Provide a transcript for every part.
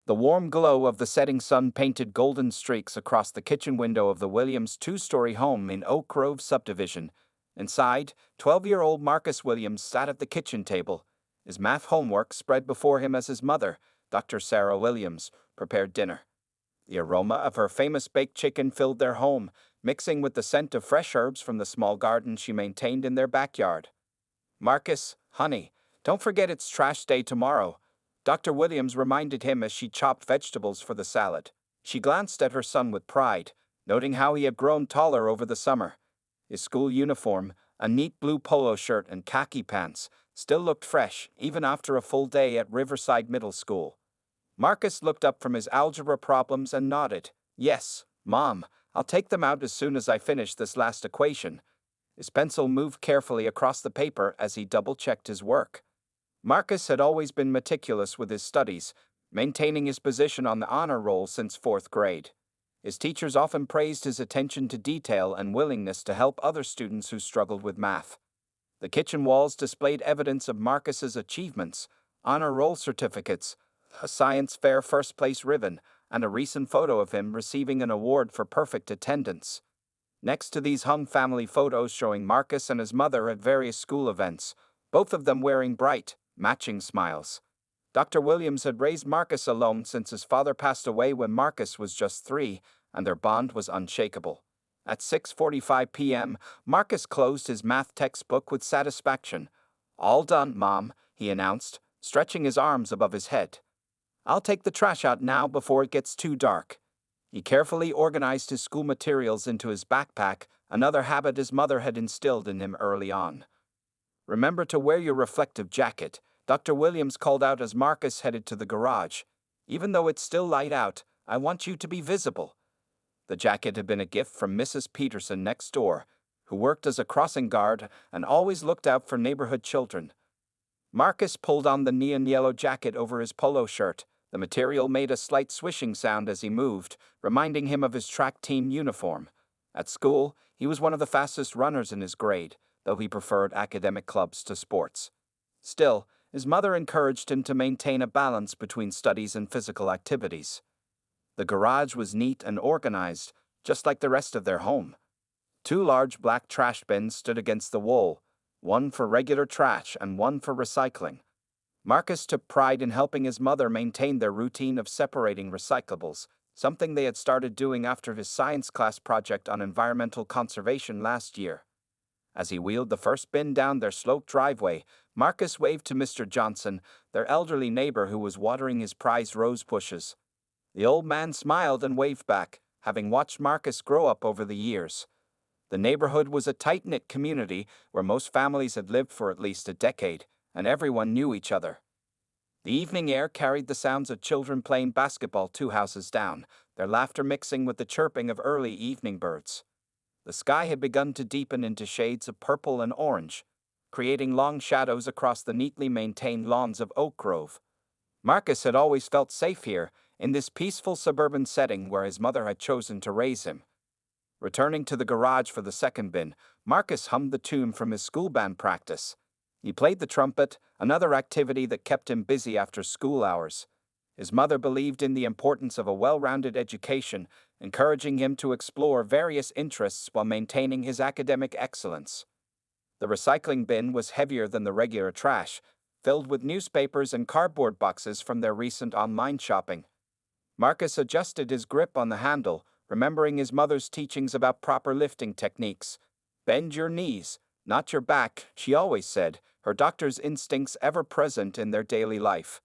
The warm glow of the setting sun painted golden streaks across the kitchen window of the Williams two-story home in Oak Grove subdivision. Inside, 12-year-old Marcus Williams sat at the kitchen table, his math homework spread before him as his mother, Dr. Sarah Williams, prepared dinner. The aroma of her famous baked chicken filled their home, mixing with the scent of fresh herbs from the small garden she maintained in their backyard. "Marcus, honey, don't forget it's trash day tomorrow," Dr. Williams reminded him as she chopped vegetables for the salad. She glanced at her son with pride, noting how he had grown taller over the summer. His school uniform, a neat blue polo shirt and khaki pants, still looked fresh, even after a full day at Riverside Middle School. Marcus looked up from his algebra problems and nodded. "Yes, Mom, I'll take them out as soon as I finish this last equation." His pencil moved carefully across the paper as he double-checked his work. Marcus had always been meticulous with his studies, maintaining his position on the honor roll since 4th grade. His teachers often praised his attention to detail and willingness to help other students who struggled with math. The kitchen walls displayed evidence of Marcus's achievements: honor roll certificates, a science fair first-place ribbon, and a recent photo of him receiving an award for perfect attendance. Next to these hung family photos showing Marcus and his mother at various school events, both of them wearing bright, matching smiles. Dr. Williams had raised Marcus alone since his father passed away when Marcus was just 3, and their bond was unshakable. At 6:45 p.m., Marcus closed his math textbook with satisfaction. "All done, Mom," he announced, stretching his arms above his head. "I'll take the trash out now before it gets too dark." He carefully organized his school materials into his backpack, another habit his mother had instilled in him early on. "Remember to wear your reflective jacket," Dr. Williams called out as Marcus headed to the garage. "Even though it's still light out, I want you to be visible." The jacket had been a gift from Mrs. Peterson next door, who worked as a crossing guard and always looked out for neighborhood children. Marcus pulled on the neon yellow jacket over his polo shirt. The material made a slight swishing sound as he moved, reminding him of his track team uniform. At school, he was one of the fastest runners in his grade, though he preferred academic clubs to sports. Still, his mother encouraged him to maintain a balance between studies and physical activities. The garage was neat and organized, just like the rest of their home. 2 large black trash bins stood against the wall, one for regular trash and one for recycling. Marcus took pride in helping his mother maintain their routine of separating recyclables, something they had started doing after his science class project on environmental conservation last year. As he wheeled the first bin down their sloped driveway, Marcus waved to Mr. Johnson, their elderly neighbor who was watering his prized rose bushes. The old man smiled and waved back, having watched Marcus grow up over the years. The neighborhood was a tight-knit community where most families had lived for at least a decade, and everyone knew each other. The evening air carried the sounds of children playing basketball 2 houses down, their laughter mixing with the chirping of early evening birds. The sky had begun to deepen into shades of purple and orange, creating long shadows across the neatly maintained lawns of Oak Grove. Marcus had always felt safe here, in this peaceful suburban setting where his mother had chosen to raise him. Returning to the garage for the second bin, Marcus hummed the tune from his school band practice. He played the trumpet, another activity that kept him busy after school hours. His mother believed in the importance of a well-rounded education, encouraging him to explore various interests while maintaining his academic excellence. The recycling bin was heavier than the regular trash, filled with newspapers and cardboard boxes from their recent online shopping. Marcus adjusted his grip on the handle, remembering his mother's teachings about proper lifting techniques. "Bend your knees, not your back," she always said, her doctor's instincts ever present in their daily life.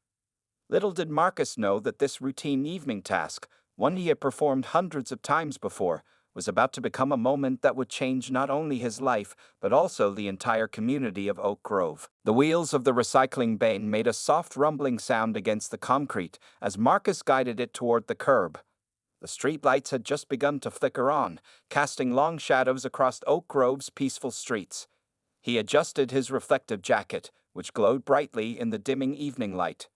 Little did Marcus know that this routine evening task, one he had performed hundreds of times before, was about to become a moment that would change not only his life, but also the entire community of Oak Grove. The wheels of the recycling bin made a soft rumbling sound against the concrete as Marcus guided it toward the curb. The streetlights had just begun to flicker on, casting long shadows across Oak Grove's peaceful streets. He adjusted his reflective jacket, which glowed brightly in the dimming evening light.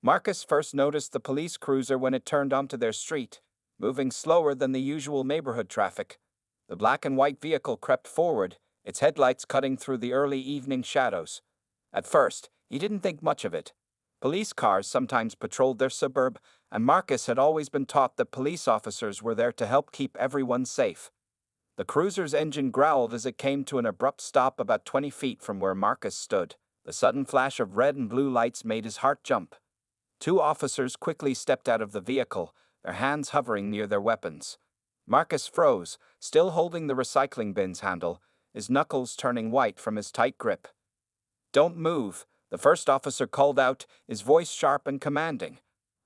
Marcus first noticed the police cruiser when it turned onto their street, moving slower than the usual neighborhood traffic. The black and white vehicle crept forward, its headlights cutting through the early evening shadows. At first, he didn't think much of it. Police cars sometimes patrolled their suburb, and Marcus had always been taught that police officers were there to help keep everyone safe. The cruiser's engine growled as it came to an abrupt stop about 20 feet from where Marcus stood. The sudden flash of red and blue lights made his heart jump. Two officers quickly stepped out of the vehicle, their hands hovering near their weapons. Marcus froze, still holding the recycling bin's handle, his knuckles turning white from his tight grip. "Don't move," the first officer called out, his voice sharp and commanding.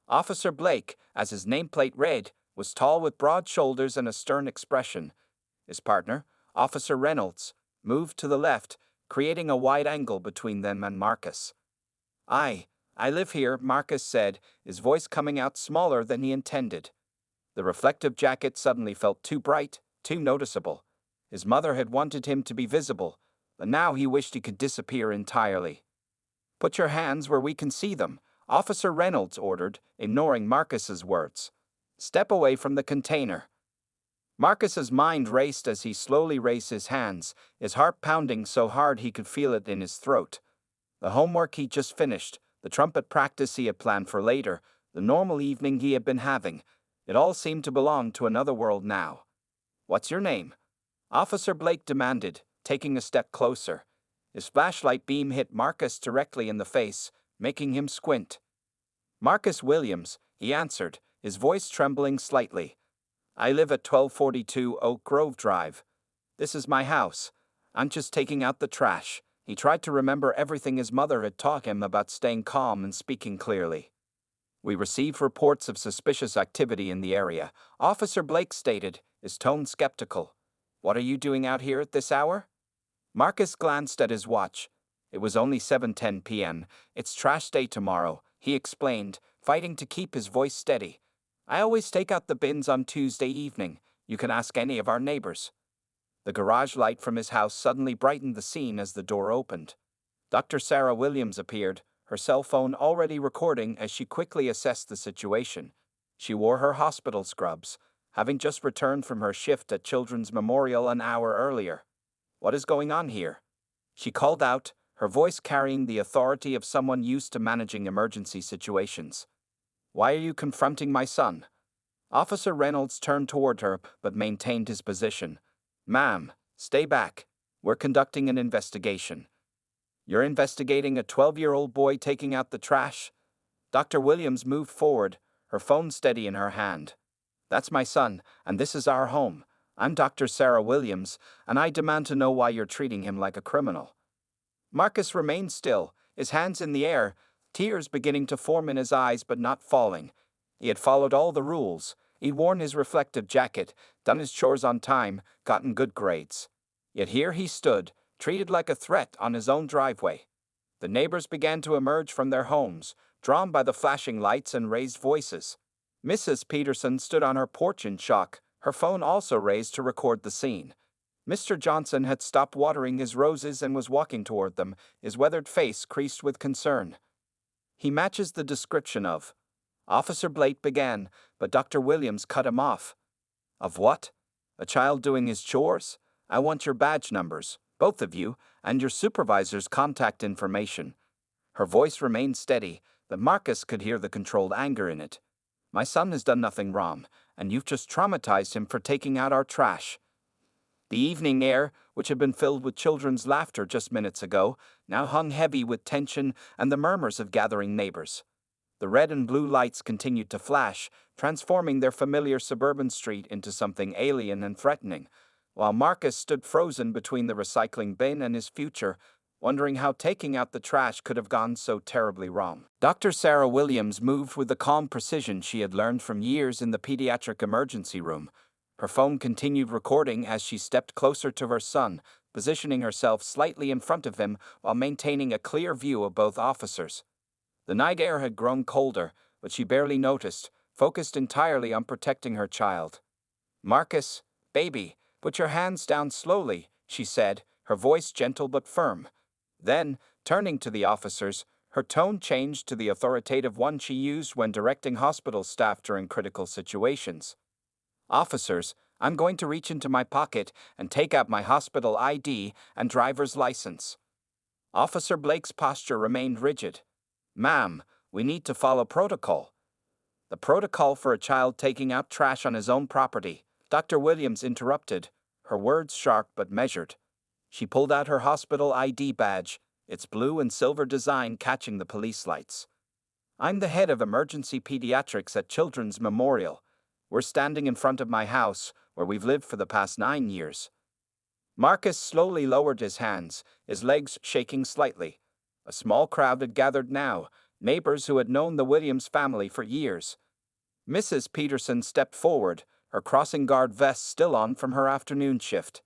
Officer Blake, as his nameplate read, was tall with broad shoulders and a stern expression. His partner, Officer Reynolds, moved to the left, creating a wide angle between them and Marcus. I live here," Marcus said, his voice coming out smaller than he intended. The reflective jacket suddenly felt too bright, too noticeable. His mother had wanted him to be visible, but now he wished he could disappear entirely. "Put your hands where we can see them," Officer Reynolds ordered, ignoring Marcus's words. "Step away from the container." Marcus's mind raced as he slowly raised his hands, his heart pounding so hard he could feel it in his throat. The homework he just finished, the trumpet practice he had planned for later, the normal evening he had been having, it all seemed to belong to another world now. "What's your name?" Officer Blake demanded, taking a step closer. His flashlight beam hit Marcus directly in the face, making him squint. "Marcus Williams," he answered, his voice trembling slightly. "I live at 1242 Oak Grove Drive. This is my house. I'm just taking out the trash." He tried to remember everything his mother had taught him about staying calm and speaking clearly. "We received reports of suspicious activity in the area," Officer Blake stated, his tone skeptical. "What are you doing out here at this hour?" Marcus glanced at his watch. It was only 7:10 p.m. "It's trash day tomorrow," he explained, fighting to keep his voice steady. "I always take out the bins on Tuesday evening. You can ask any of our neighbors." The garage light from his house suddenly brightened the scene as the door opened. Dr. Sarah Williams appeared, her cell phone already recording as she quickly assessed the situation. She wore her hospital scrubs, having just returned from her shift at Children's Memorial an hour earlier. "What is going on here?" she called out, her voice carrying the authority of someone used to managing emergency situations. "Why are you confronting my son?" Officer Reynolds turned toward her but maintained his position. "Ma'am, stay back. We're conducting an investigation." "You're investigating a 12-year-old boy taking out the trash?" Dr. Williams moved forward, her phone steady in her hand. "That's my son, and this is our home. I'm Dr. Sarah Williams, and I demand to know why you're treating him like a criminal." Marcus remained still, his hands in the air, tears beginning to form in his eyes but not falling. He had followed all the rules. He'd worn his reflective jacket, done his chores on time, gotten good grades. Yet here he stood, treated like a threat on his own driveway. The neighbors began to emerge from their homes, drawn by the flashing lights and raised voices. Mrs. Peterson stood on her porch in shock, her phone also raised to record the scene. Mr. Johnson had stopped watering his roses and was walking toward them, his weathered face creased with concern. "He matches the description of..." Officer Blake began, but Dr. Williams cut him off. "Of what? A child doing his chores? I want your badge numbers, both of you, and your supervisor's contact information." Her voice remained steady, but Marcus could hear the controlled anger in it. "My son has done nothing wrong, and you've just traumatized him for taking out our trash." The evening air, which had been filled with children's laughter just minutes ago, now hung heavy with tension and the murmurs of gathering neighbors. The red and blue lights continued to flash, transforming their familiar suburban street into something alien and threatening, while Marcus stood frozen between the recycling bin and his future, wondering how taking out the trash could have gone so terribly wrong. Dr. Sarah Williams moved with the calm precision she had learned from years in the pediatric emergency room. Her phone continued recording as she stepped closer to her son, positioning herself slightly in front of him while maintaining a clear view of both officers. The night air had grown colder, but she barely noticed, focused entirely on protecting her child. "Marcus, baby, put your hands down slowly," she said, her voice gentle but firm. Then, turning to the officers, her tone changed to the authoritative one she used when directing hospital staff during critical situations. "Officers, I'm going to reach into my pocket and take out my hospital ID and driver's license." Officer Blake's posture remained rigid. "Ma'am, We need to follow protocol. The protocol for a child taking out trash on his own property. Dr. Williams interrupted, her words sharp but measured. She pulled out her hospital ID badge, its blue and silver design catching the police lights. I'm the head of emergency pediatrics at Children's Memorial. We're standing in front of my house, where we've lived for the past 9 years. Marcus slowly lowered his hands, his legs shaking slightly. A small crowd had gathered now, neighbors who had known the Williams family for years. Mrs. Peterson stepped forward, her crossing guard vest still on from her afternoon shift.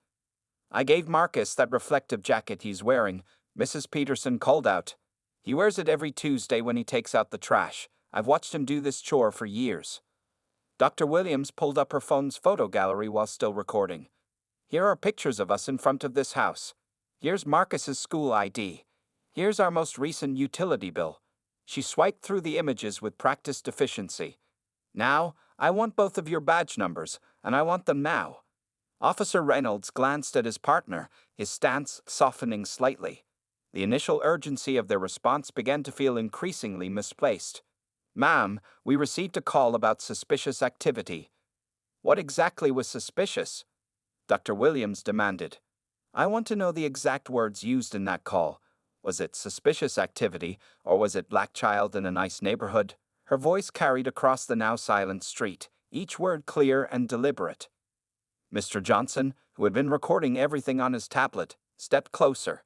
I gave Marcus that reflective jacket he's wearing, Mrs. Peterson called out. He wears it every Tuesday when he takes out the trash. I've watched him do this chore for years. Dr. Williams pulled up her phone's photo gallery while still recording. Here are pictures of us in front of this house. Here's Marcus's school ID. Here's our most recent utility bill. She swiped through the images with practiced efficiency. Now, I want both of your badge numbers, and I want them now. Officer Reynolds glanced at his partner, his stance softening slightly. The initial urgency of their response began to feel increasingly misplaced. Ma'am, we received a call about suspicious activity. What exactly was suspicious? Dr. Williams demanded. I want to know the exact words used in that call. Was it suspicious activity, or was it black child in a nice neighborhood? Her voice carried across the now silent street, each word clear and deliberate. Mr. Johnson, who had been recording everything on his tablet, stepped closer.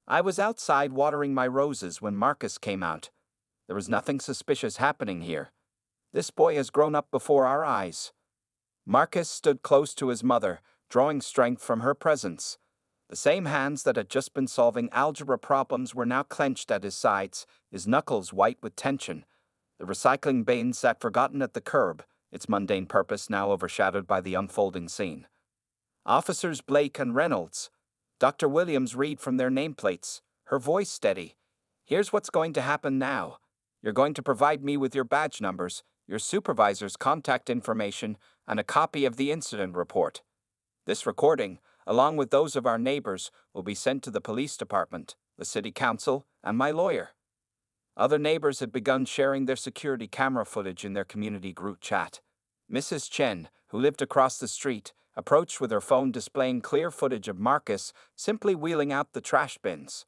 I was outside watering my roses when Marcus came out. There was nothing suspicious happening here. This boy has grown up before our eyes. Marcus stood close to his mother, drawing strength from her presence. The same hands that had just been solving algebra problems were now clenched at his sides, his knuckles white with tension. The recycling bin sat forgotten at the curb, its mundane purpose now overshadowed by the unfolding scene. Officers Blake and Reynolds. Dr. Williams read from their nameplates, her voice steady. Here's what's going to happen now. You're going to provide me with your badge numbers, your supervisor's contact information, and a copy of the incident report. This recording, along with those of our neighbors, will be sent to the police department, the city council, and my lawyer. Other neighbors had begun sharing their security camera footage in their community group chat. Mrs. Chen, who lived across the street, approached with her phone displaying clear footage of Marcus simply wheeling out the trash bins.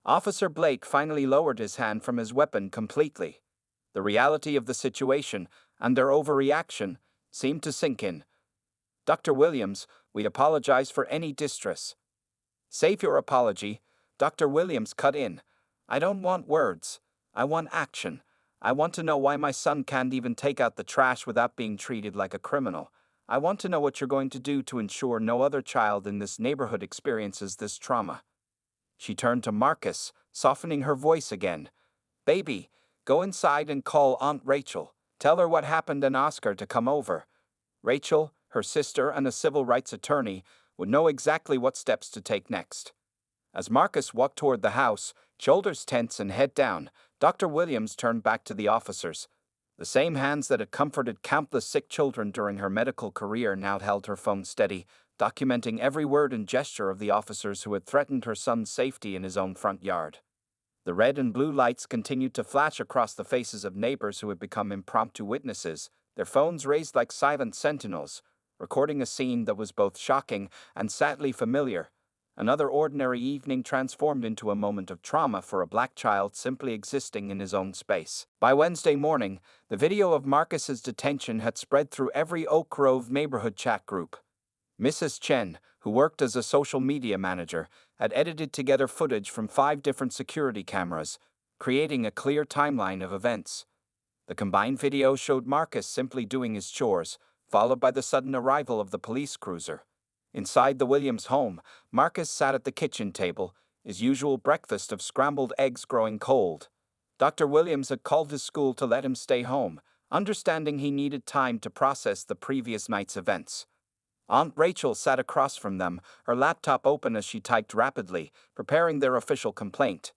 Officer Blake finally lowered his hand from his weapon completely. The reality of the situation and their overreaction seemed to sink in. Dr. Williams, we apologize for any distress. Save your apology. Dr. Williams cut in. I don't want words. I want action. I want to know why my son can't even take out the trash without being treated like a criminal. I want to know what you're going to do to ensure no other child in this neighborhood experiences this trauma. She turned to Marcus, softening her voice again. Baby, go inside and call Aunt Rachel. Tell her what happened and ask her to come over. Rachel, her sister and a civil rights attorney, would know exactly what steps to take next. As Marcus walked toward the house, shoulders tense and head down, Dr. Williams turned back to the officers. The same hands that had comforted countless sick children during her medical career now held her phone steady, documenting every word and gesture of the officers who had threatened her son's safety in his own front yard. The red and blue lights continued to flash across the faces of neighbors who had become impromptu witnesses, their phones raised like silent sentinels, recording a scene that was both shocking and sadly familiar. Another ordinary evening transformed into a moment of trauma for a black child simply existing in his own space. By Wednesday morning, the video of Marcus's detention had spread through every Oak Grove neighborhood chat group. Mrs. Chen, who worked as a social media manager, had edited together footage from 5 different security cameras, creating a clear timeline of events. The combined video showed Marcus simply doing his chores, followed by the sudden arrival of the police cruiser. Inside the Williams home, Marcus sat at the kitchen table, his usual breakfast of scrambled eggs growing cold. Dr. Williams had called his school to let him stay home, understanding he needed time to process the previous night's events. Aunt Rachel sat across from them, her laptop open as she typed rapidly, preparing their official complaint.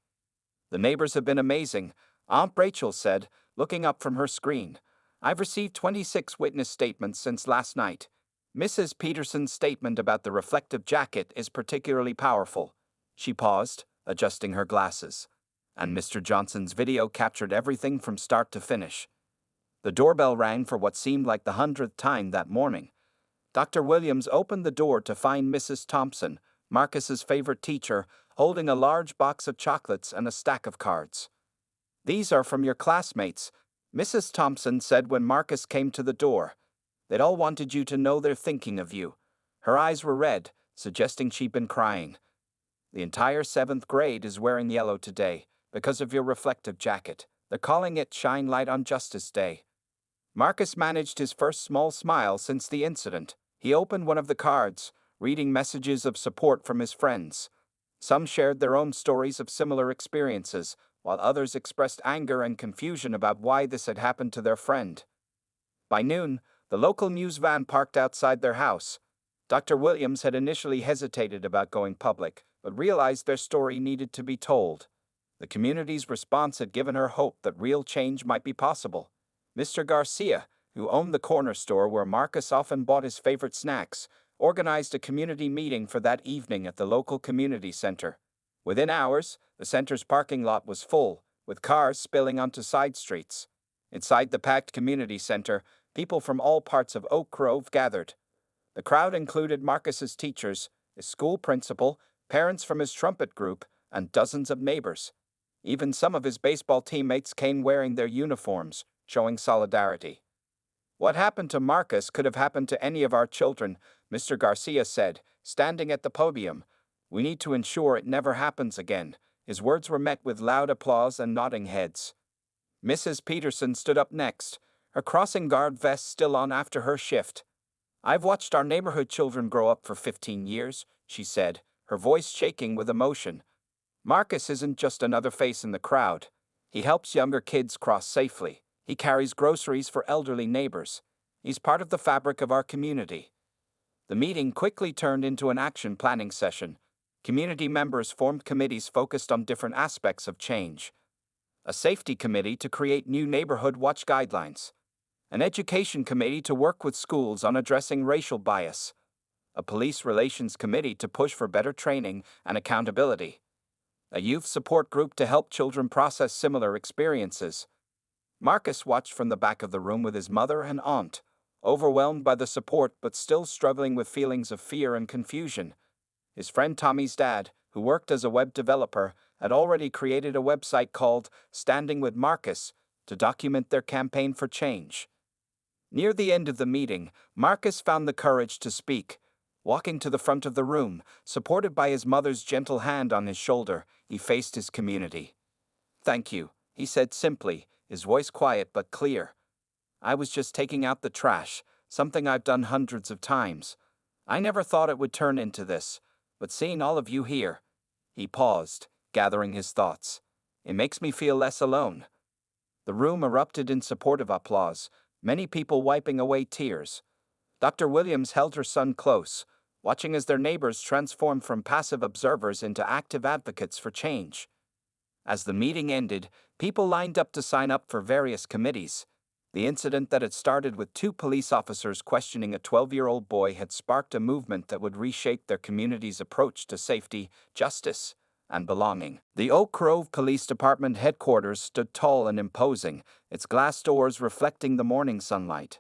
The neighbors have been amazing, Aunt Rachel said, looking up from her screen. I've received 26 witness statements since last night. Mrs. Peterson's statement about the reflective jacket is particularly powerful. She paused, adjusting her glasses. and Mr. Johnson's video captured everything from start to finish. The doorbell rang for what seemed like the 100th time that morning. Dr. Williams opened the door to find Mrs. Thompson, Marcus's favorite teacher, holding a large box of chocolates and a stack of cards. "These are from your classmates," Mrs. Thompson said when Marcus came to the door. "They'd all wanted you to know they're thinking of you." Her eyes were red, suggesting she'd been crying. "The entire 7th grade is wearing yellow today, because of your reflective jacket. They're calling it Shine Light on Justice Day." Marcus managed his first small smile since the incident. He opened one of the cards, reading messages of support from his friends. Some shared their own stories of similar experiences, while others expressed anger and confusion about why this had happened to their friend. By noon, the local news van parked outside their house. Dr. Williams had initially hesitated about going public, but realized their story needed to be told. The community's response had given her hope that real change might be possible. Mr. Garcia, who owned the corner store where Marcus often bought his favorite snacks, organized a community meeting for that evening at the local community center. Within hours, the center's parking lot was full, with cars spilling onto side streets. Inside the packed community center, people from all parts of Oak Grove gathered. The crowd included Marcus's teachers, his school principal, parents from his trumpet group, and dozens of neighbors. Even some of his baseball teammates came wearing their uniforms, showing solidarity. "What happened to Marcus could have happened to any of our children," Mr. Garcia said, standing at the podium. "We need to ensure it never happens again." His words were met with loud applause and nodding heads. Mrs. Peterson stood up next, her crossing guard vest still on after her shift. "I've watched our neighborhood children grow up for 15 years, she said, her voice shaking with emotion. "Marcus isn't just another face in the crowd. He helps younger kids cross safely. He carries groceries for elderly neighbors. He's part of the fabric of our community." The meeting quickly turned into an action planning session. Community members formed committees focused on different aspects of change. A safety committee to create new neighborhood watch guidelines. An education committee to work with schools on addressing racial bias. A police relations committee to push for better training and accountability. A youth support group to help children process similar experiences. Marcus watched from the back of the room with his mother and aunt, overwhelmed by the support but still struggling with feelings of fear and confusion. His friend Tommy's dad, who worked as a web developer, had already created a website called Standing with Marcus to document their campaign for change. Near the end of the meeting, Marcus found the courage to speak. Walking to the front of the room, supported by his mother's gentle hand on his shoulder, he faced his community. "Thank you," he said simply, his voice quiet but clear. "I was just taking out the trash, something I've done hundreds of times. I never thought it would turn into this, but seeing all of you here..." He paused, gathering his thoughts. "It makes me feel less alone." The room erupted in supportive applause, many people wiping away tears. Dr. Williams held her son close, watching as their neighbors transformed from passive observers into active advocates for change. As the meeting ended, people lined up to sign up for various committees. The incident that had started with 2 police officers questioning a 12-year-old boy had sparked a movement that would reshape their community's approach to safety, justice, and belonging. The Oak Grove Police Department headquarters stood tall and imposing, its glass doors reflecting the morning sunlight.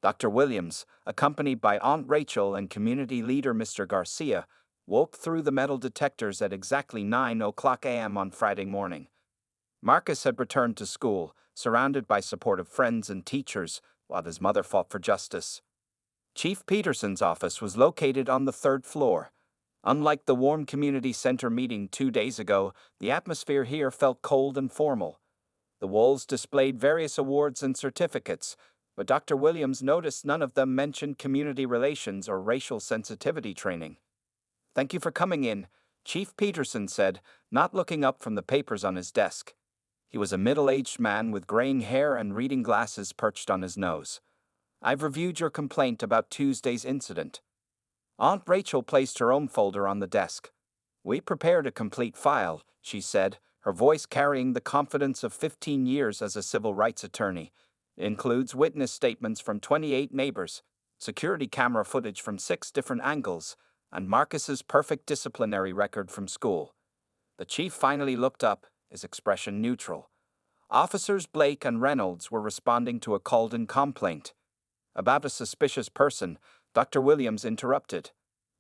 Dr. Williams, accompanied by Aunt Rachel and community leader Mr. Garcia, walked through the metal detectors at exactly 9:00 a.m. on Friday morning. Marcus had returned to school, surrounded by supportive friends and teachers, while his mother fought for justice. Chief Peterson's office was located on the 3rd floor. Unlike the warm community center meeting 2 days ago, the atmosphere here felt cold and formal. The walls displayed various awards and certificates, but Dr. Williams noticed none of them mentioned community relations or racial sensitivity training. "Thank you for coming in," Chief Peterson said, not looking up from the papers on his desk. He was a middle-aged man with graying hair and reading glasses perched on his nose. "I've reviewed your complaint about Tuesday's incident." Aunt Rachel placed her own folder on the desk. "We prepared a complete file," she said, her voice carrying the confidence of 15 years as a civil rights attorney. "It includes witness statements from 28 neighbors, security camera footage from 6 different angles, and Marcus's perfect disciplinary record from school." The chief finally looked up, his expression neutral. Officers Blake and Reynolds were responding to a called-in complaint. About a suspicious person, Dr. Williams interrupted.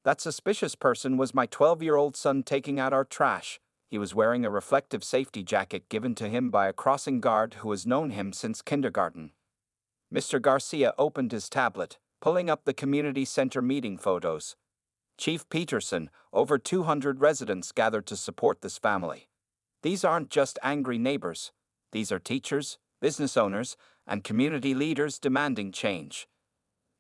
That suspicious person was my 12-year-old son taking out our trash. He was wearing a reflective safety jacket given to him by a crossing guard who has known him since kindergarten. Mr. Garcia opened his tablet, pulling up the community center meeting photos. Chief Peterson, over 200 residents gathered to support this family. These aren't just angry neighbors. These are teachers, business owners, and community leaders demanding change.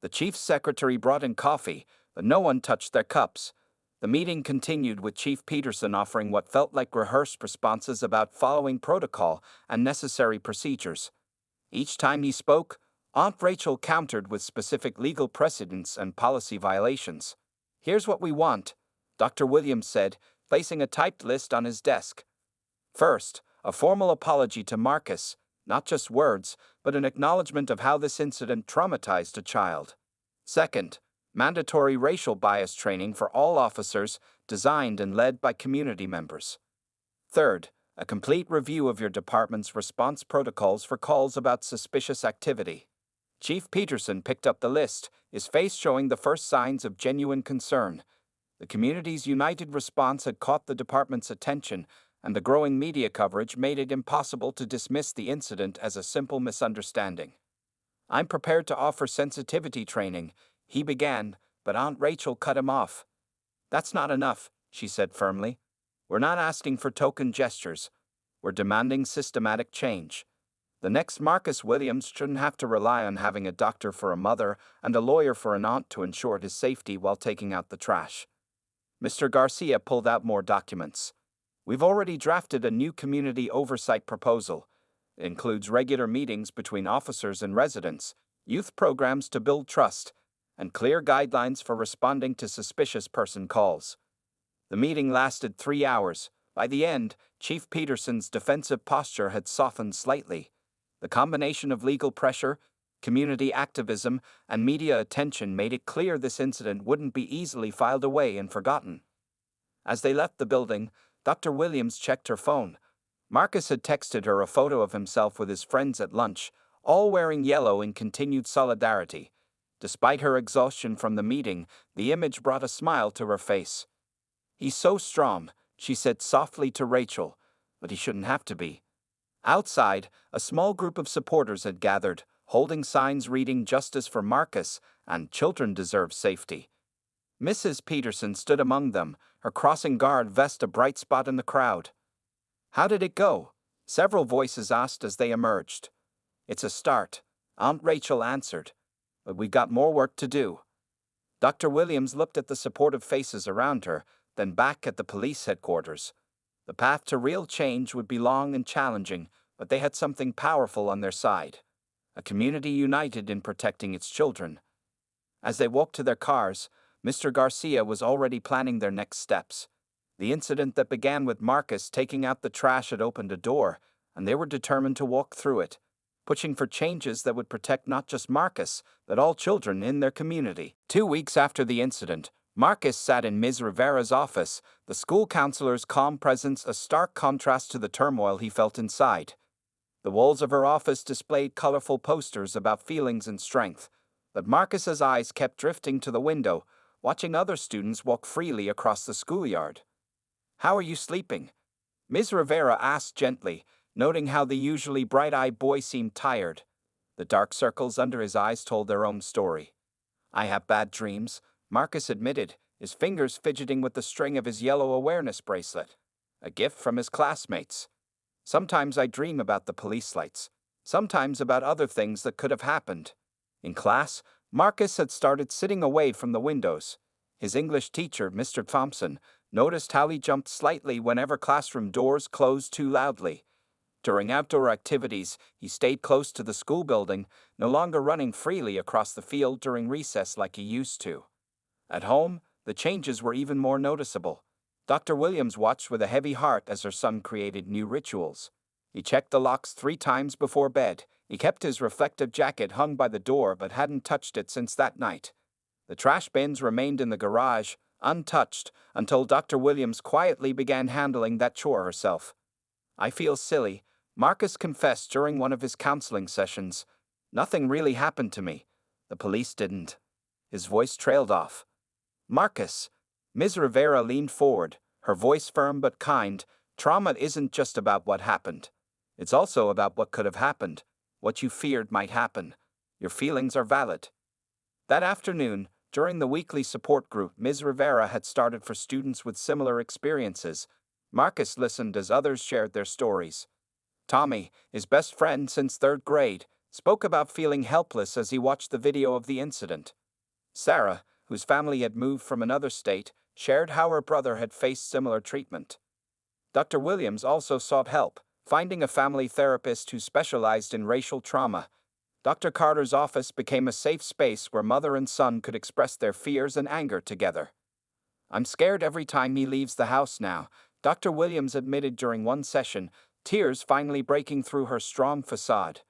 The chief's secretary brought in coffee, but no one touched their cups. The meeting continued with Chief Peterson offering what felt like rehearsed responses about following protocol and necessary procedures. Each time he spoke, Aunt Rachel countered with specific legal precedents and policy violations. Here's what we want, Dr. Williams said, placing a typed list on his desk. First, a formal apology to Marcus, not just words, but an acknowledgement of how this incident traumatized a child. Second, mandatory racial bias training for all officers, designed and led by community members. Third, a complete review of your department's response protocols for calls about suspicious activity. Chief Peterson picked up the list, his face showing the first signs of genuine concern. The community's united response had caught the department's attention, and the growing media coverage made it impossible to dismiss the incident as a simple misunderstanding. I'm prepared to offer sensitivity training, he began, but Aunt Rachel cut him off. That's not enough, she said firmly. We're not asking for token gestures. We're demanding systematic change. The next Marcus Williams shouldn't have to rely on having a doctor for a mother and a lawyer for an aunt to ensure his safety while taking out the trash. Mr. Garcia pulled out more documents. We've already drafted a new community oversight proposal. It includes regular meetings between officers and residents, youth programs to build trust, and clear guidelines for responding to suspicious person calls. The meeting lasted 3 hours. By the end, Chief Peterson's defensive posture had softened slightly. The combination of legal pressure, community activism, and media attention made it clear this incident wouldn't be easily filed away and forgotten. As they left the building, Dr. Williams checked her phone. Marcus had texted her a photo of himself with his friends at lunch, all wearing yellow in continued solidarity. Despite her exhaustion from the meeting, the image brought a smile to her face. He's so strong, she said softly to Rachel, but he shouldn't have to be. Outside, a small group of supporters had gathered, holding signs reading "Justice for Marcus" and "Children deserve safety." Mrs. Peterson stood among them, her crossing guard vest a bright spot in the crowd. How did it go? Several voices asked as they emerged. It's a start, Aunt Rachel answered, but we got more work to do. Dr. Williams looked at the supportive faces around her, then back at the police headquarters. The path to real change would be long and challenging, but they had something powerful on their side. A community united in protecting its children. As they walked to their cars, Mr. Garcia was already planning their next steps. The incident that began with Marcus taking out the trash had opened a door, and they were determined to walk through it, pushing for changes that would protect not just Marcus, but all children in their community. 2 weeks after the incident, Marcus sat in Ms. Rivera's office, the school counselor's calm presence a stark contrast to the turmoil he felt inside. The walls of her office displayed colorful posters about feelings and strength, but Marcus's eyes kept drifting to the window, watching other students walk freely across the schoolyard. How are you sleeping? Ms. Rivera asked gently, noting how the usually bright-eyed boy seemed tired. The dark circles under his eyes told their own story. I have bad dreams, Marcus admitted, his fingers fidgeting with the string of his yellow awareness bracelet, a gift from his classmates. Sometimes I dream about the police lights, sometimes about other things that could have happened. In class, Marcus had started sitting away from the windows. His English teacher, Mr. Thompson, noticed how he jumped slightly whenever classroom doors closed too loudly. During outdoor activities, he stayed close to the school building, no longer running freely across the field during recess like he used to. At home, the changes were even more noticeable. Dr. Williams watched with a heavy heart as her son created new rituals. He checked the locks 3 times before bed. He kept his reflective jacket hung by the door but hadn't touched it since that night. The trash bins remained in the garage, untouched, until Dr. Williams quietly began handling that chore herself. I feel silly, Marcus confessed during one of his counseling sessions. Nothing really happened to me. The police didn't. His voice trailed off. Marcus. Ms. Rivera leaned forward, her voice firm but kind. Trauma isn't just about what happened. It's also about what could have happened, what you feared might happen. Your feelings are valid. That afternoon, during the weekly support group Ms. Rivera had started for students with similar experiences, Marcus listened as others shared their stories. Tommy, his best friend since third grade, spoke about feeling helpless as he watched the video of the incident. Sarah, whose family had moved from another state, shared how her brother had faced similar treatment. Dr. Williams also sought help, finding a family therapist who specialized in racial trauma. Dr. Carter's office became a safe space where mother and son could express their fears and anger together. I'm scared every time he leaves the house now, Dr. Williams admitted during one session, tears finally breaking through her strong facade.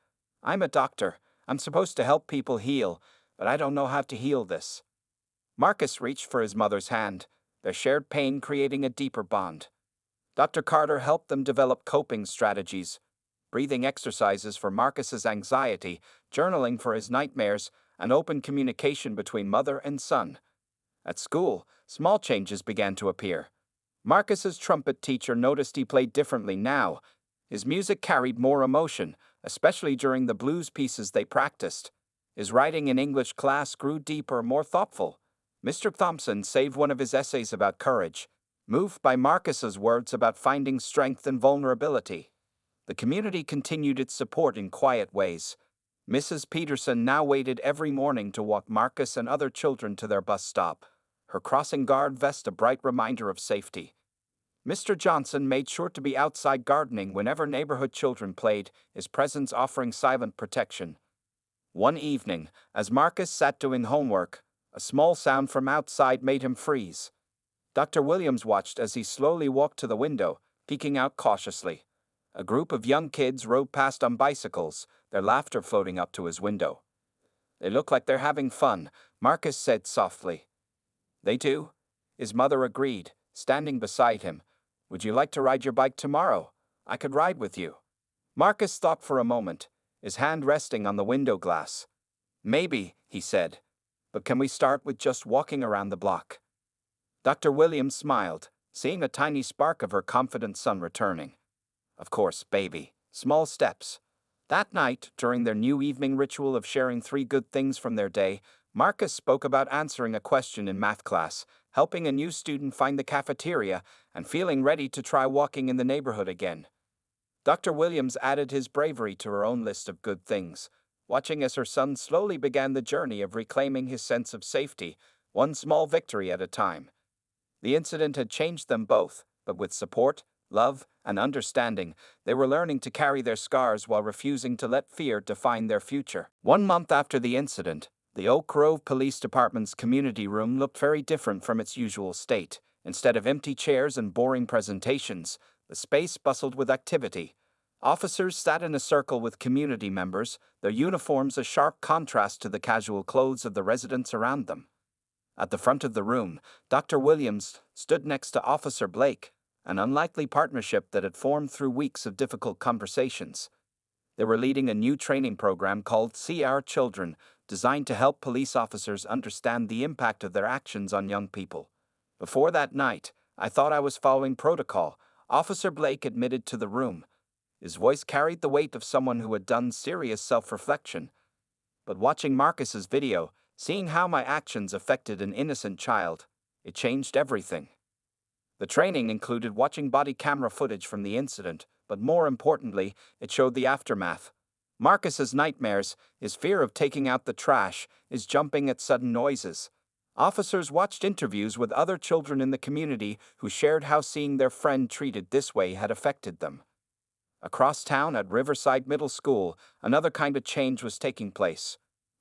I'm a doctor. I'm supposed to help people heal, but I don't know how to heal this. Marcus reached for his mother's hand, their shared pain creating a deeper bond. Dr. Carter helped them develop coping strategies, breathing exercises for Marcus's anxiety, journaling for his nightmares, and open communication between mother and son. At school, small changes began to appear. Marcus's trumpet teacher noticed he played differently now. His music carried more emotion, especially during the blues pieces they practiced. His writing in English class grew deeper, more thoughtful. Mr. Thompson saved one of his essays about courage, moved by Marcus's words about finding strength and vulnerability. The community continued its support in quiet ways. Mrs. Peterson now waited every morning to walk Marcus and other children to their bus stop, her crossing guard vest a bright reminder of safety. Mr. Johnson made sure to be outside gardening whenever neighborhood children played, his presence offering silent protection. One evening, as Marcus sat doing homework, a small sound from outside made him freeze. Dr. Williams watched as he slowly walked to the window, peeking out cautiously. A group of young kids rode past on bicycles, their laughter floating up to his window. They look like they're having fun, Marcus said softly. They do, his mother agreed, standing beside him. Would you like to ride your bike tomorrow? I could ride with you. Marcus thought for a moment, his hand resting on the window glass. Maybe, he said. But can we start with just walking around the block? Dr. Williams smiled, seeing a tiny spark of her confident son returning. Of course, baby. Small steps. That night, during their new evening ritual of sharing 3 good things from their day, Marcus spoke about answering a question in math class, helping a new student find the cafeteria, and feeling ready to try walking in the neighborhood again. Dr. Williams added his bravery to her own list of good things, watching as her son slowly began the journey of reclaiming his sense of safety, one small victory at a time. The incident had changed them both, but with support, love, and understanding, they were learning to carry their scars while refusing to let fear define their future. 1 month after the incident, the Oak Grove Police Department's community room looked very different from its usual state. Instead of empty chairs and boring presentations, the space bustled with activity. Officers sat in a circle with community members, their uniforms a sharp contrast to the casual clothes of the residents around them. At the front of the room, Dr. Williams stood next to Officer Blake, an unlikely partnership that had formed through weeks of difficult conversations. They were leading a new training program called See Our Children, designed to help police officers understand the impact of their actions on young people. Before that night, I thought I was following protocol, Officer Blake admitted to the room. His voice carried the weight of someone who had done serious self-reflection. But watching Marcus's video, seeing how my actions affected an innocent child, it changed everything. The training included watching body camera footage from the incident, but more importantly, it showed the aftermath. Marcus's nightmares, his fear of taking out the trash, his jumping at sudden noises. Officers watched interviews with other children in the community who shared how seeing their friend treated this way had affected them. Across town at Riverside Middle School, another kind of change was taking place.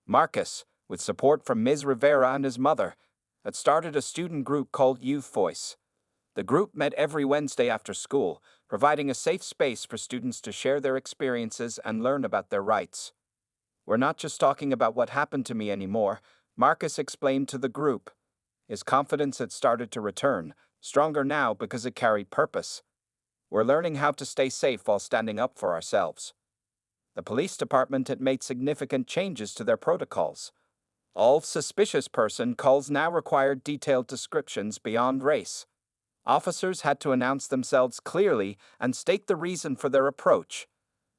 Marcus, with support from Ms. Rivera and his mother, had started a student group called Youth Voice. The group met every Wednesday after school, providing a safe space for students to share their experiences and learn about their rights. We're not just talking about what happened to me anymore, Marcus explained to the group. His confidence had started to return, stronger now because it carried purpose. We're learning how to stay safe while standing up for ourselves. The police department had made significant changes to their protocols. All suspicious person calls now required detailed descriptions beyond race. Officers had to announce themselves clearly and state the reason for their approach.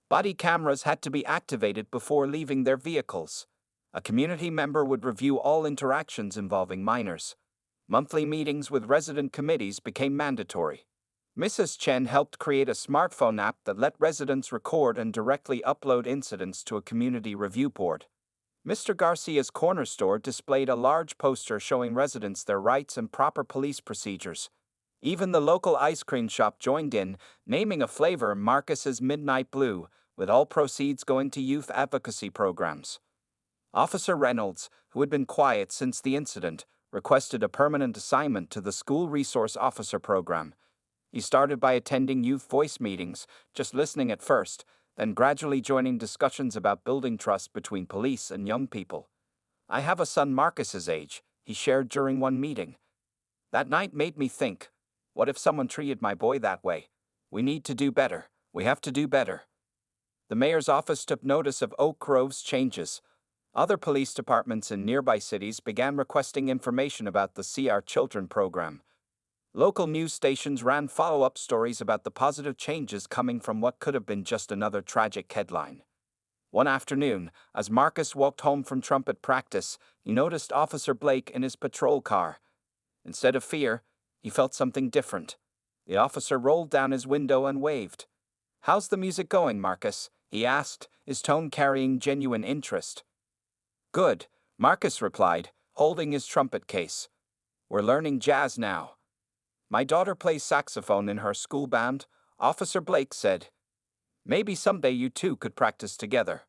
Body cameras had to be activated before leaving their vehicles. A community member would review all interactions involving minors. Monthly meetings with resident committees became mandatory. Mrs. Chen helped create a smartphone app that let residents record and directly upload incidents to a community review board. Mr. Garcia's corner store displayed a large poster showing residents their rights and proper police procedures. Even the local ice cream shop joined in, naming a flavor Marcus's Midnight Blue, with all proceeds going to youth advocacy programs. Officer Reynolds, who had been quiet since the incident, requested a permanent assignment to the School Resource Officer program. He started by attending youth voice meetings, just listening at first, then gradually joining discussions about building trust between police and young people. "I have a son Marcus's age," he shared during one meeting. "That night made me think, what if someone treated my boy that way? We need to do better. We have to do better." The mayor's office took notice of Oak Grove's changes. Other police departments in nearby cities began requesting information about the CR Children program. Local news stations ran follow-up stories about the positive changes coming from what could have been just another tragic headline. One afternoon, as Marcus walked home from trumpet practice, he noticed Officer Blake in his patrol car. Instead of fear, he felt something different. The officer rolled down his window and waved. "How's the music going, Marcus?" he asked, his tone carrying genuine interest. "Good," Marcus replied, holding his trumpet case. "We're learning jazz now." "My daughter plays saxophone in her school band," Officer Blake said. "Maybe someday you two could practice together."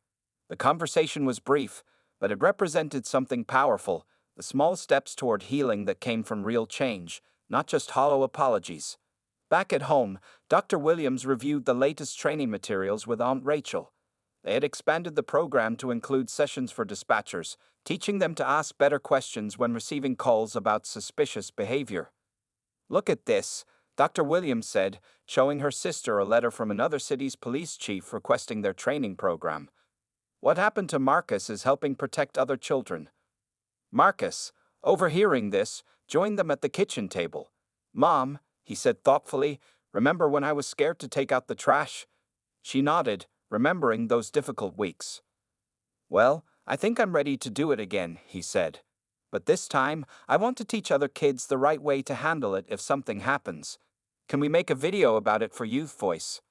The conversation was brief, but it represented something powerful, the small steps toward healing that came from real change, not just hollow apologies. Back at home, Dr. Williams reviewed the latest training materials with Aunt Rachel. They had expanded the program to include sessions for dispatchers, teaching them to ask better questions when receiving calls about suspicious behavior. "Look at this," Dr. Williams said, showing her sister a letter from another city's police chief requesting their training program. "What happened to Marcus is helping protect other children." Marcus, overhearing this, joined them at the kitchen table. "Mom," he said thoughtfully, "remember when I was scared to take out the trash?" She nodded, remembering those difficult weeks. "Well, I think I'm ready to do it again," he said. "But this time, I want to teach other kids the right way to handle it if something happens. Can we make a video about it for Youth Voice?"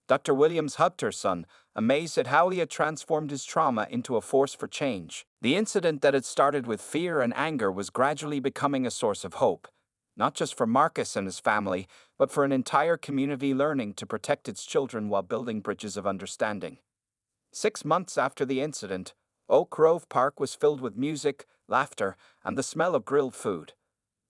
Dr. Williams hugged her son, amazed at how he had transformed his trauma into a force for change. The incident that had started with fear and anger was gradually becoming a source of hope, not just for Marcus and his family, but for an entire community learning to protect its children while building bridges of understanding. 6 months after the incident, Oak Grove Park was filled with music, laughter, and the smell of grilled food.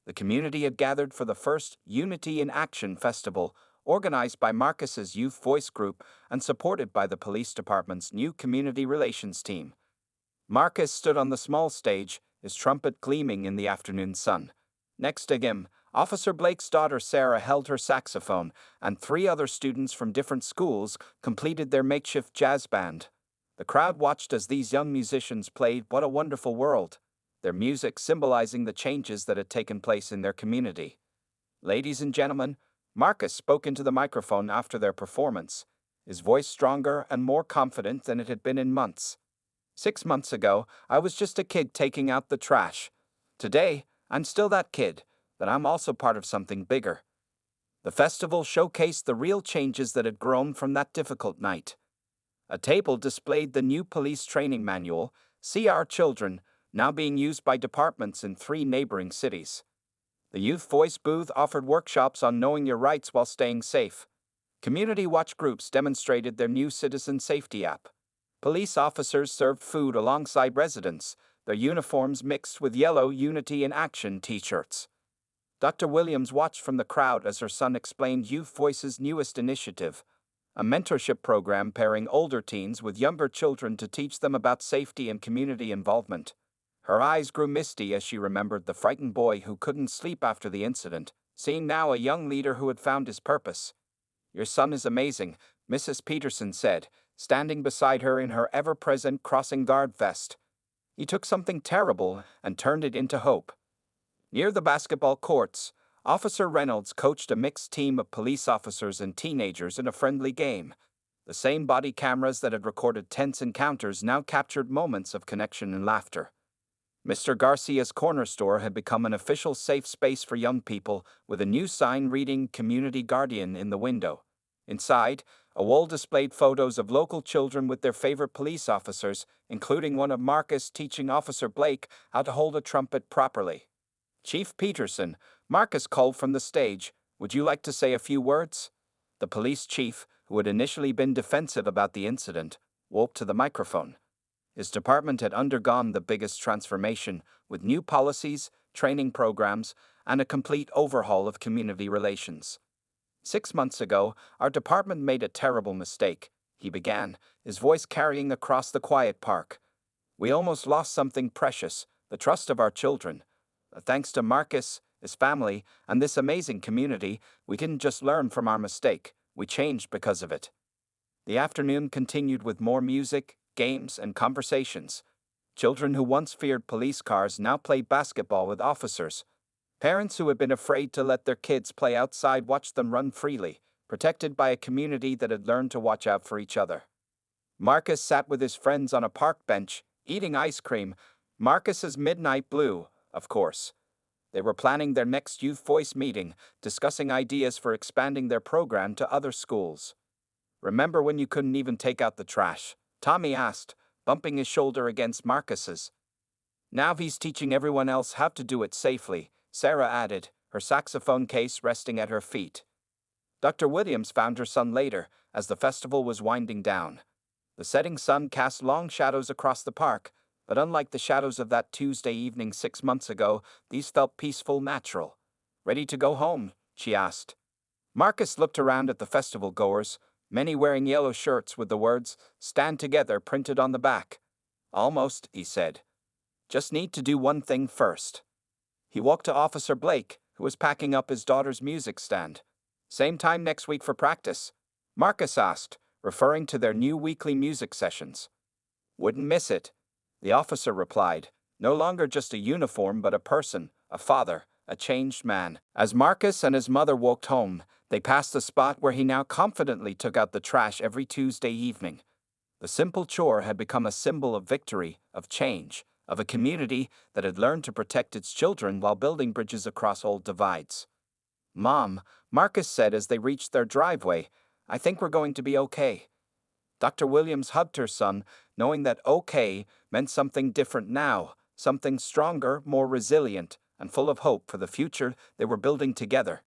The community had gathered for the first Unity in Action festival, organized by Marcus's Youth Voice group and supported by the police department's new community relations team. Marcus stood on the small stage, his trumpet gleaming in the afternoon sun. Next to him, Officer Blake's daughter Sarah held her saxophone, and 3 other students from different schools completed their makeshift jazz band. The crowd watched as these young musicians played What a Wonderful World, their music symbolizing the changes that had taken place in their community. "Ladies and gentlemen," Marcus spoke into the microphone after their performance, his voice stronger and more confident than it had been in months. "6 months ago, I was just a kid taking out the trash. Today, I'm still that kid, but I'm also part of something bigger." The festival showcased the real changes that had grown from that difficult night. A table displayed the new police training manual, CR Children, now being used by departments in 3 neighboring cities. The Youth Voice booth offered workshops on knowing your rights while staying safe. Community watch groups demonstrated their new citizen safety app. Police officers served food alongside residents, their uniforms mixed with yellow Unity in Action t-shirts. Dr. Williams watched from the crowd as her son explained Youth Voice's newest initiative, a mentorship program pairing older teens with younger children to teach them about safety and community involvement. Her eyes grew misty as she remembered the frightened boy who couldn't sleep after the incident, seeing now a young leader who had found his purpose. "Your son is amazing," Mrs. Peterson said, standing beside her in her ever-present crossing guard vest. "He took something terrible and turned it into hope." Near the basketball courts, Officer Reynolds coached a mixed team of police officers and teenagers in a friendly game. The same body cameras that had recorded tense encounters now captured moments of connection and laughter. Mr. Garcia's corner store had become an official safe space for young people, with a new sign reading "Community Guardian" in the window. Inside, a wall displayed photos of local children with their favorite police officers, including one of Marcus teaching Officer Blake how to hold a trumpet properly. "Chief Peterson," Marcus called from the stage, "would you like to say a few words?" The police chief, who had initially been defensive about the incident, walked to the microphone. His department had undergone the biggest transformation, with new policies, training programs, and a complete overhaul of community relations. "6 months ago, our department made a terrible mistake," he began, his voice carrying across the quiet park. "We almost lost something precious, the trust of our children. Thanks to Marcus, his family, and this amazing community, we didn't just learn from our mistake, we changed because of it." The afternoon continued with more music, games, and conversations. Children who once feared police cars now played basketball with officers. Parents who had been afraid to let their kids play outside watched them run freely, protected by a community that had learned to watch out for each other. Marcus sat with his friends on a park bench, eating ice cream. Marcus's midnight blue, of course. They were planning their next Youth Voice meeting, discussing ideas for expanding their program to other schools. "Remember when you couldn't even take out the trash?" Tommy asked, bumping his shoulder against Marcus's. "Now he's teaching everyone else how to do it safely," Sarah added, her saxophone case resting at her feet. Dr. Williams found her son later, as the festival was winding down. The setting sun cast long shadows across the park, but unlike the shadows of that Tuesday evening 6 months ago, these felt peaceful, natural. "Ready to go home?" she asked. Marcus looked around at the festival goers, many wearing yellow shirts with the words, "Stand Together," printed on the back. "Almost," he said. "Just need to do one thing first." He walked to Officer Blake, who was packing up his daughter's music stand. "Same time next week for practice?" Marcus asked, referring to their new weekly music sessions. "Wouldn't miss it," the officer replied, no longer just a uniform but a person, a father, a changed man. As Marcus and his mother walked home, they passed the spot where he now confidently took out the trash every Tuesday evening. The simple chore had become a symbol of victory, of change, of a community that had learned to protect its children while building bridges across old divides. "Mom," Marcus said as they reached their driveway, "I think we're going to be okay." Dr. Williams hugged her son, knowing that okay meant something different now, something stronger, more resilient, and full of hope for the future they were building together.